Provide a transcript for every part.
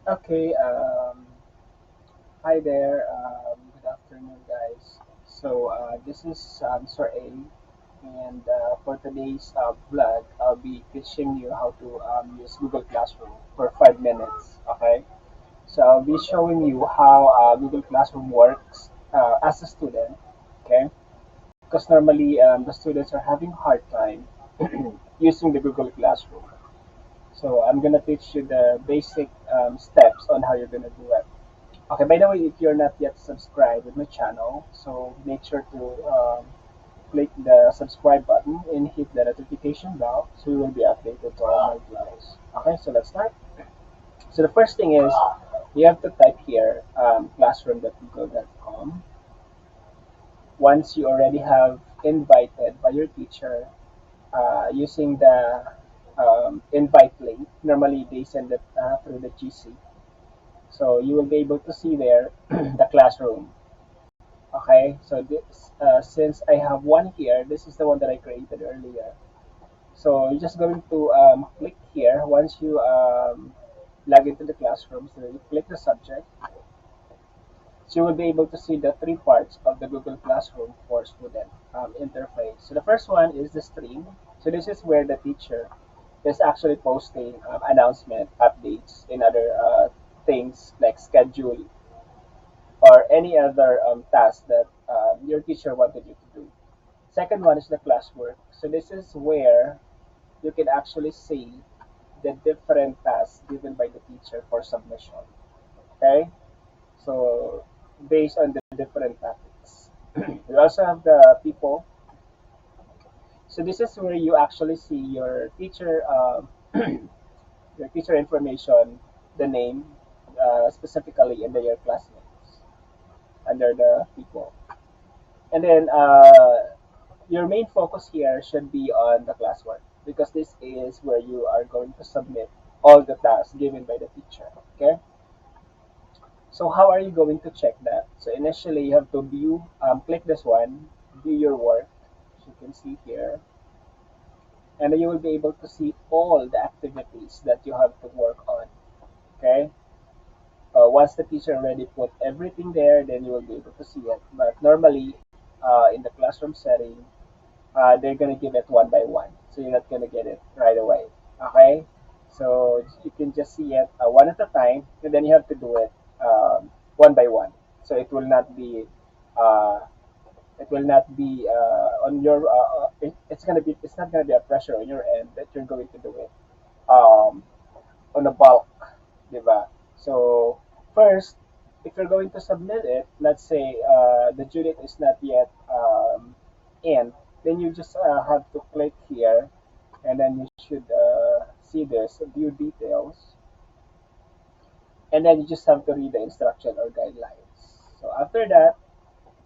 Okay, hi there. Good afternoon, guys. This is Sir A, and for today's vlog, I'll be teaching you how to use Google Classroom for 5 minutes. Okay, so I'll be showing you how Google Classroom works as a student. Okay, because normally the students are having a hard time using the Google Classroom. So I'm gonna teach you the basic steps on how you're gonna do it. Okay, by the way, if you're not yet subscribed with my channel, so make sure to click the subscribe button and hit the notification bell so you will be updated to all my videos. Okay, so let's start. So the first thing is you have to type here classroom.google.com. Once you already have invited by your teacher using the invite link, normally they send it through the GC. So you will be able to see there the classroom. Okay, so since I have one here, this is the one that I created earlier. So you're just going to click here once you log into the classroom. So you click the subject. So you will be able to see the three parts of the Google Classroom for student interface. So the first one is the stream. So this is where the teacher is actually posting announcement, updates, and other things like schedule or any other task that your teacher wanted you to do. Second one is the classwork. So this is where you can actually see the different tasks given by the teacher for submission. Okay? So based on the different topics. We also have the people. So this is where you actually see your teacher information, the name, specifically and your classmates under the people. And then your main focus here should be on the classwork because this is where you are going to submit all the tasks given by the teacher. Okay. So how are you going to check that? So initially you have to view, click this one, view your work. As you can see here, and then you will be able to see all the activities that you have to work on. Okay. Once the teacher already put everything there, then you will be able to see it. But normally, in the classroom setting, they're gonna give it one by one, so you're not gonna get it right away. Okay, so you can just see it one at a time, and then you have to do it one by one. So uh, it will not be on your. It's not gonna be a pressure on your end that you're going to do it um, on a bulk, diba? So first, if you're going to submit it, let's say the due date is not yet in, then you just have to click here, and then you should see this view details, and then you just have to read the instruction or guidelines. So after that,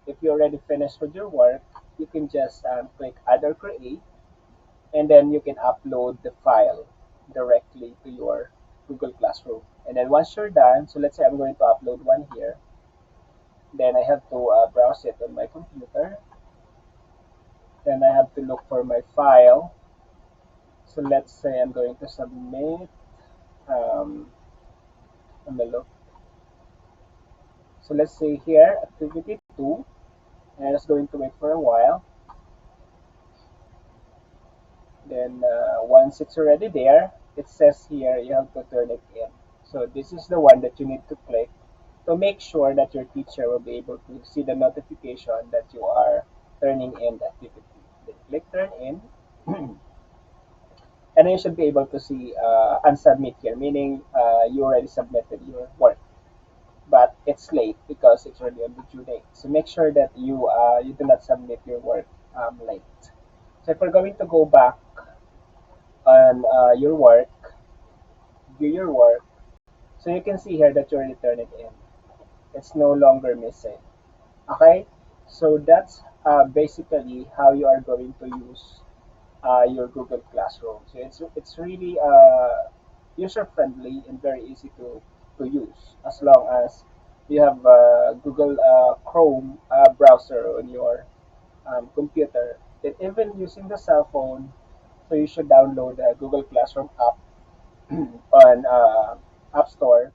if you already finished with your work, you can just click add or create, and then you can upload the file directly to your Google Classroom. And then once you're done, so let's say I'm going to upload one here, then I have to browse it on my computer. Then I have to look for my file. So let's say I'm going to submit. Um, let me look. So let's say here, activity 2. And I'm just going to wait for a while. Then once it's already there, it says here you have to turn it in. So this is the one that you need to click to make sure that your teacher will be able to see the notification that you are turning in the activity. Then click turn in, and then you should be able to see unsubmit here, meaning you already submitted your work, but it's late because it's already on the due date. So make sure that you do not submit your work late. So if we're going to go back on your work, view your work, so you can see here that you already turned it in. It's no longer missing. Okay, so that's basically how you are going to use your Google Classroom. So it's really user friendly and very easy to use as long as you have Google Chrome browser on your computer. And even using the cell phone, so you should download the Google Classroom app on App Store.